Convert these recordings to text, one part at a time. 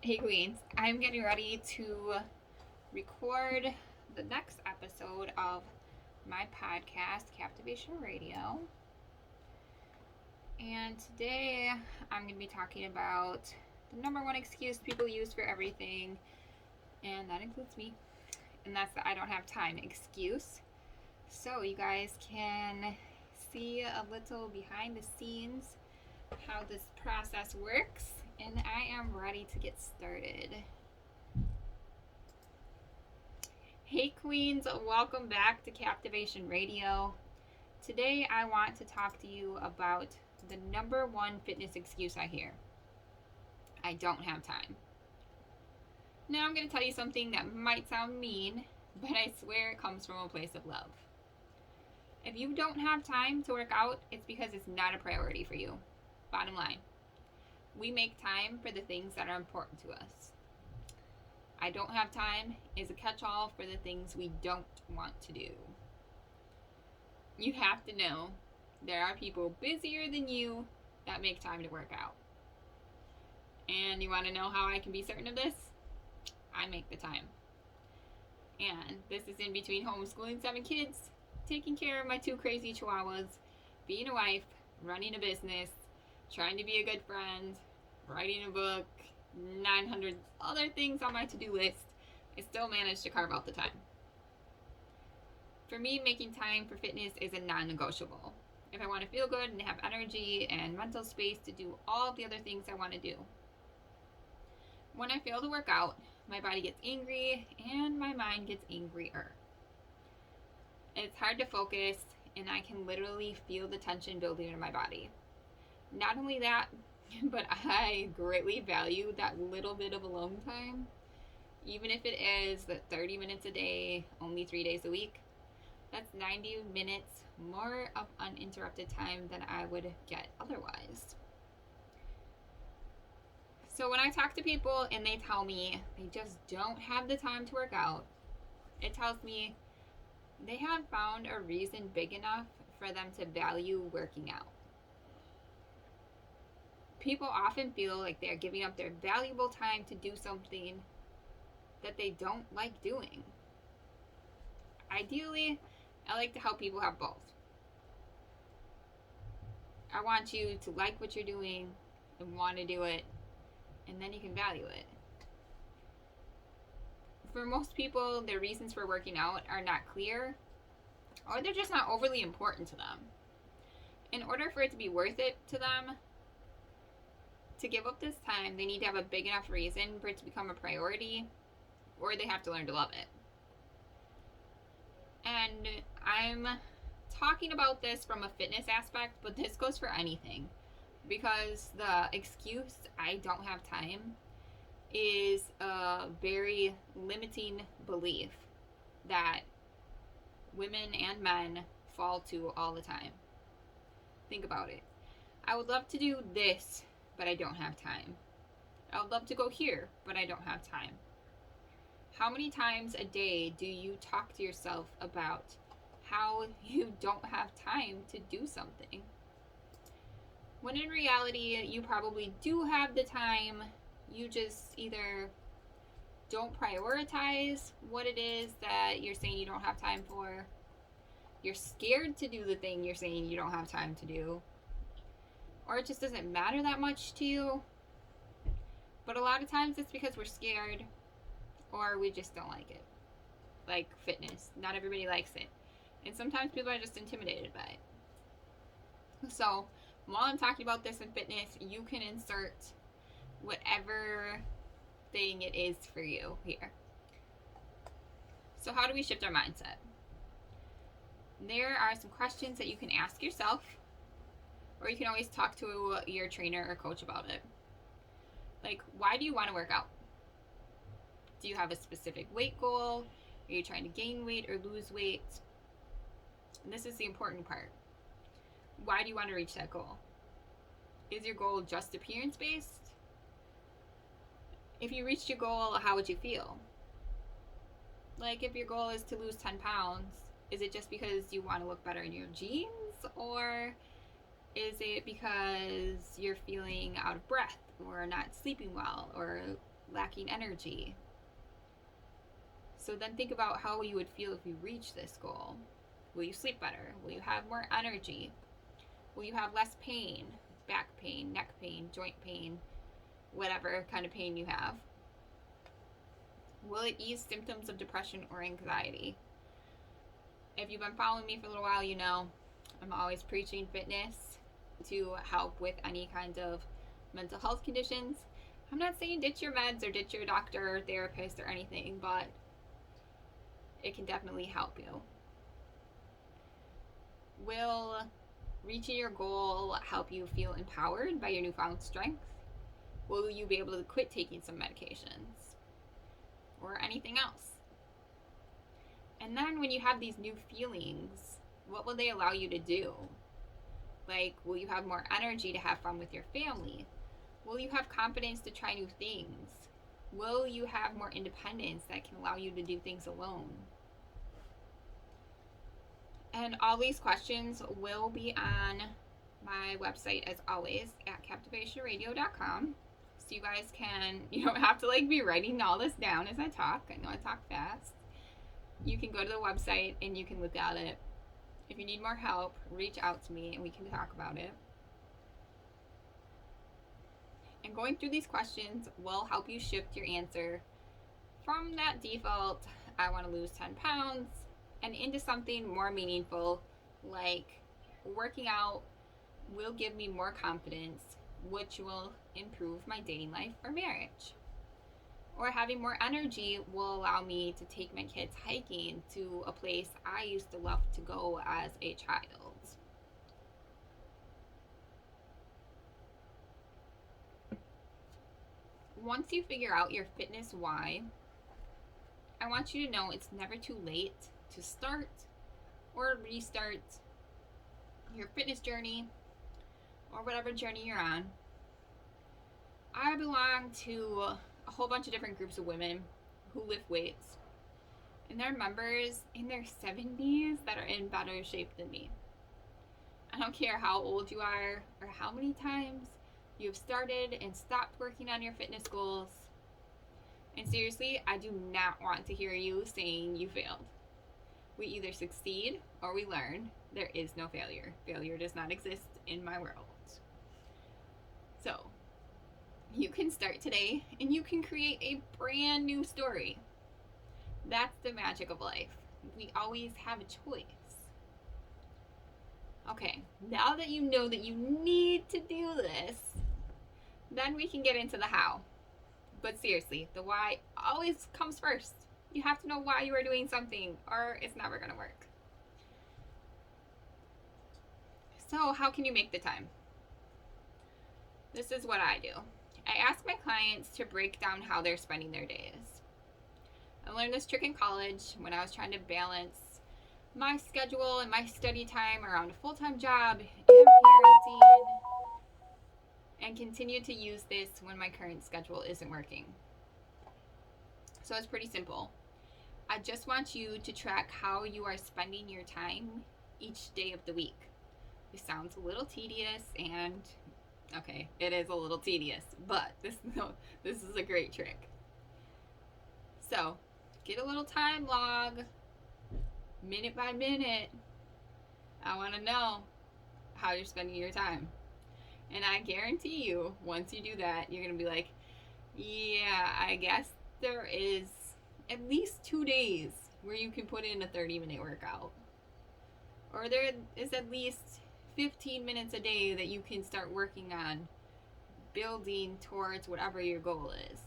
Hey Queens, I'm getting ready to record the next episode of my podcast, Captivation Radio. And today I'm going to be talking about the number one excuse people use for everything, and that includes me, and that's the I don't have time excuse. So you guys can see a little behind the scenes how this process works, and I am ready to get started. Hey Queens, welcome back to Captivation Radio. Today I want to talk to you about the number one fitness excuse I hear. I don't have time. Now I'm going to tell you something that might sound mean, but I swear it comes from a place of love. If you don't have time to work out, it's because it's not a priority for you. Bottom line, we make time for the things that are important to us. I don't have time is a catch-all for the things we don't want to do. You have to know there are people busier than you that make time to work out. And you want to know how I can be certain of this? I make the time. And this is in between homeschooling 7 kids, taking care of my 2 crazy chihuahuas, being a wife, running a business, trying to be a good friend, writing a book, 900 other things on my to-do list. I still managed to carve out the time. For me, making time for fitness is a non-negotiable. If I want to feel good and have energy and mental space to do all the other things I want to do. When I fail to work out, my body gets angry and my mind gets angrier. It's hard to focus, and I can literally feel the tension building in my body. Not only that, but I greatly value that little bit of alone time. Even if it is the 30 minutes a day, only 3 days a week, that's 90 minutes more of uninterrupted time than I would get otherwise. So when I talk to people and they tell me they just don't have the time to work out, it tells me they haven't found a reason big enough for them to value working out. People often feel like they're giving up their valuable time to do something that they don't like doing. Ideally, I like to help people have both. I want you to like what you're doing and want to do it, and then you can value it. For most people, their reasons for working out are not clear, or they're just not overly important to them. In order for it to be worth it to them, to give up this time, they need to have a big enough reason for it to become a priority, or they have to learn to love it. And I'm talking about this from a fitness aspect, but this goes for anything. Because the excuse, I don't have time, is a very limiting belief that women and men fall to all the time. Think about it. I would love to do this, but I don't have time. I would love to go here, but I don't have time. How many times a day do you talk to yourself about how you don't have time to do something? When in reality, you probably do have the time. You just either don't prioritize what it is that you're saying you don't have time for. You're scared to do the thing you're saying you don't have time to do. Or it just doesn't matter that much to you. But a lot of times it's because we're scared or we just don't like it. Like fitness. Not everybody likes it. And sometimes people are just intimidated by it. So while I'm talking about this in fitness, you can insert whatever thing it is for you here. So how do we shift our mindset? There are some questions that you can ask yourself, or you can always talk to your trainer or coach about it. Like, why do you want to work out? Do you have a specific weight goal? Are you trying to gain weight or lose weight? And this is the important part. Why do you want to reach that goal? Is your goal just appearance-based? If you reached your goal, how would you feel? Like, if your goal is to lose 10 pounds, is it just because you want to look better in your jeans? Or is it because you're feeling out of breath or not sleeping well or lacking energy. So then think about how you would feel if you reach this goal. Will you sleep better? Will you have more energy? Will you have less pain? Back pain, neck pain, joint pain, whatever kind of pain you have. Will it ease symptoms of depression or anxiety? If you've been following me for a little while, you know I'm always preaching fitness to help with any kind of mental health conditions. I'm not saying ditch your meds or ditch your doctor or therapist or anything, but it can definitely help you. Will reaching your goal help you feel empowered by your newfound strength? Will you be able to quit taking some medications or anything else? And then when you have these new feelings, what will they allow you to do? Like, will you have more energy to have fun with your family? Will you have confidence to try new things? Will you have more independence that can allow you to do things alone? And all these questions will be on my website, as always, at captivationradio.com. So you guys you don't have to be writing all this down as I talk. I know I talk fast. You can go to the website and you can look at it. If you need more help, reach out to me and we can talk about it. And going through these questions will help you shift your answer from that default, I want to lose 10 pounds, and into something more meaningful, like working out will give me more confidence, which will improve my dating life or marriage. Or having more energy will allow me to take my kids hiking to a place I used to love to go as a child. Once you figure out your fitness why, I want you to know it's never too late to start or restart your fitness journey or whatever journey you're on. I belong to a whole bunch of different groups of women who lift weights, and they're members in their 70s that are in better shape than me. I don't care how old you are or how many times you've started and stopped working on your fitness goals. And seriously, I do not want to hear you saying you failed. We either succeed or we learn. There is no failure. Failure does not exist in my world. So, you can start today and you can create a brand new story. That's the magic of life. We always have a choice. Okay, now that you know that you need to do this, then we can get into the how. But seriously, the why always comes first. You have to know why you are doing something, or it's never going to work. So, how can you make the time? This is what I do. I ask my clients to break down how they're spending their days. I learned this trick in college when I was trying to balance my schedule and my study time around a full-time job and parenting, and continue to use this when my current schedule isn't working. So it's pretty simple. I just want you to track how you are spending your time each day of the week. It sounds a little tedious, and okay, it is a little tedious, but this is a great trick. So get a little time log, minute by minute. I want to know how you're spending your time. And I guarantee you, once you do that, you're going to be like, yeah, I guess there is at least 2 days where you can put in a 30-minute workout. Or there is at least 15 minutes a day that you can start working on building towards whatever your goal is.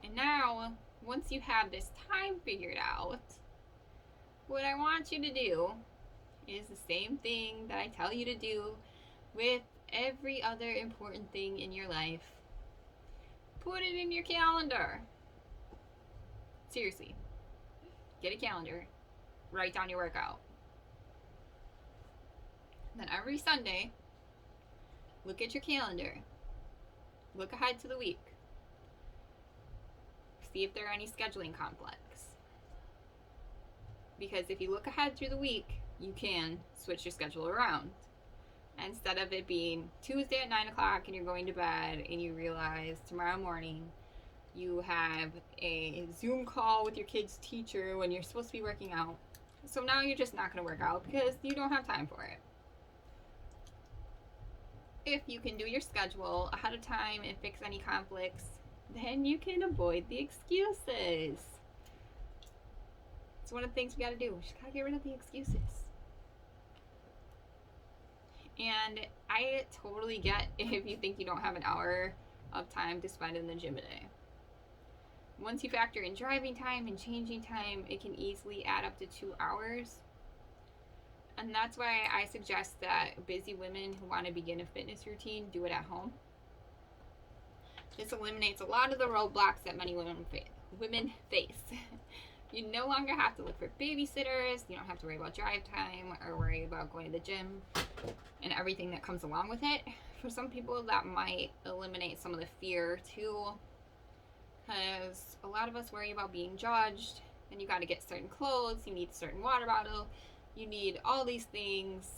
And now, once you have this time figured out, what I want you to do is the same thing that I tell you to do with every other important thing in your life. Put it in your calendar. Seriously. Get a calendar. Write down your workout. Then every Sunday, look at your calendar. Look ahead to the week. See if there are any scheduling conflicts. Because if you look ahead through the week, you can switch your schedule around. instead of it being Tuesday at 9 o'clock and you're going to bed and you realize tomorrow morning you have a Zoom call with your kid's teacher when you're supposed to be working out. So now you're just not going to work out because you don't have time for it. If you can do your schedule ahead of time and fix any conflicts, then you can avoid the excuses. It's one of the things we got to do. We just got to get rid of the excuses. And I totally get if you think you don't have an hour of time to spend in the gym a day. Once you factor in driving time and changing time, it can easily add up to 2 hours. And that's why I suggest that busy women who want to begin a fitness routine do it at home. This eliminates a lot of the roadblocks that many women face. You no longer have to look for babysitters. You don't have to worry about drive time or worry about going to the gym and everything that comes along with it. For some people, that might eliminate some of the fear too, because a lot of us worry about being judged, and you got to get certain clothes, you need a certain water bottle, you need all these things.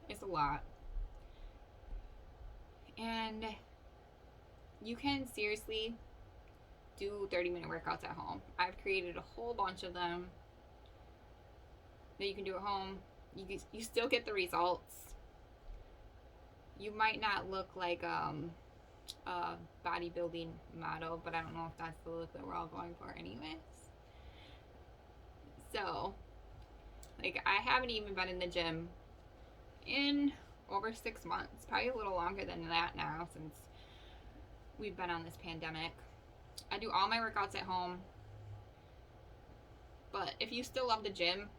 It's a lot. And you can seriously do 30-minute workouts at home. I've created a whole bunch of them that you can do at home. You still get the results. You might not look like a bodybuilding model, but I don't know if that's the look that we're all going for anyways. So, like, I haven't even been in the gym in over 6 months, probably a little longer than that now since we've been on this pandemic. I do all my workouts at home, but if you still love the gym,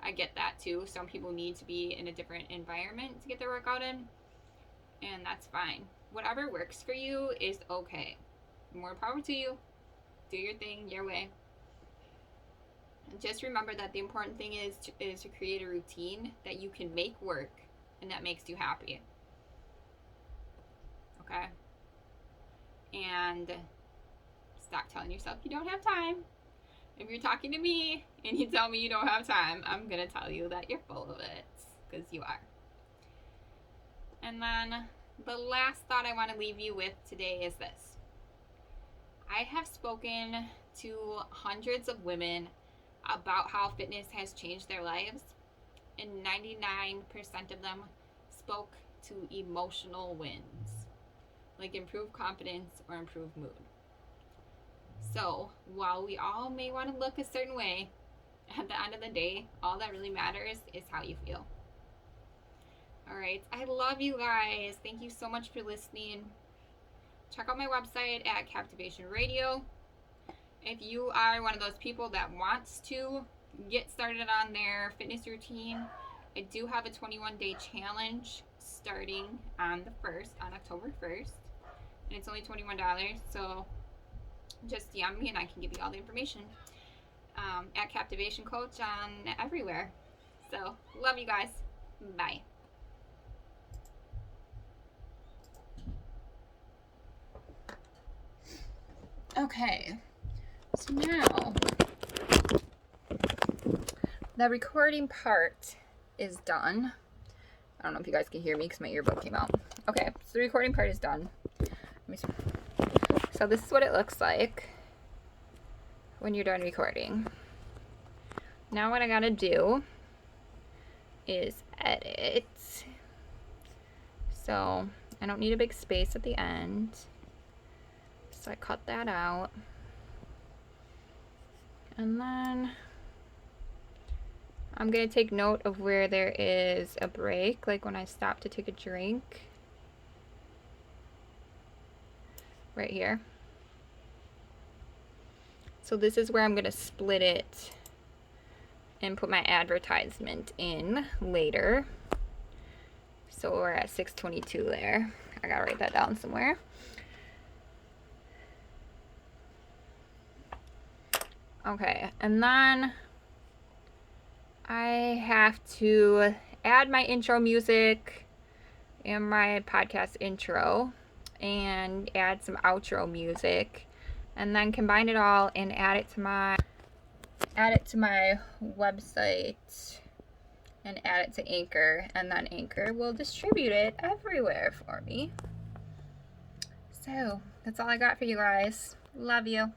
I get that too. Some people need to be in a different environment to get their workout in, and that's fine. Whatever works for you is okay. More power to you. Do your thing your way. And just remember that the important thing is to create a routine that you can make work and that makes you happy. Okay? And stop telling yourself you don't have time. If you're talking to me and you tell me you don't have time, I'm going to tell you that you're full of it, because you are. And then the last thought I want to leave you with today is this. I have spoken to hundreds of women about how fitness has changed their lives, and 99% of them spoke to emotional wins, like improved confidence or improved mood. So, while we all may want to look a certain way, at the end of the day, all that really matters is how you feel. Alright, I love you guys. Thank you so much for listening. Check out my website at Captivation Radio. If you are one of those people that wants to get started on their fitness routine, I do have a 21-day challenge starting on October 1st. And it's only $21, so just DM me and I can give you all the information. At Captivation Coach on everywhere. So, love you guys. Bye. Okay, so now the recording part is done. I don't know if you guys can hear me because my earbud came out. Okay, so the recording part is done. So this is what it looks like when you're done recording. Now what I gotta do is edit. So I don't need a big space at the end. So I cut that out. And then I'm going to take note of where there is a break, like when I stop to take a drink. Right here. So this is where I'm going to split it and put my advertisement in later. So we're at 6:22 there. I got to write that down somewhere. Okay, and then I have to add my intro music and my podcast intro and add some outro music, and then combine it all and add it to my website and add it to Anchor, and then Anchor will distribute it everywhere for me. So that's all I got for you guys. Love you.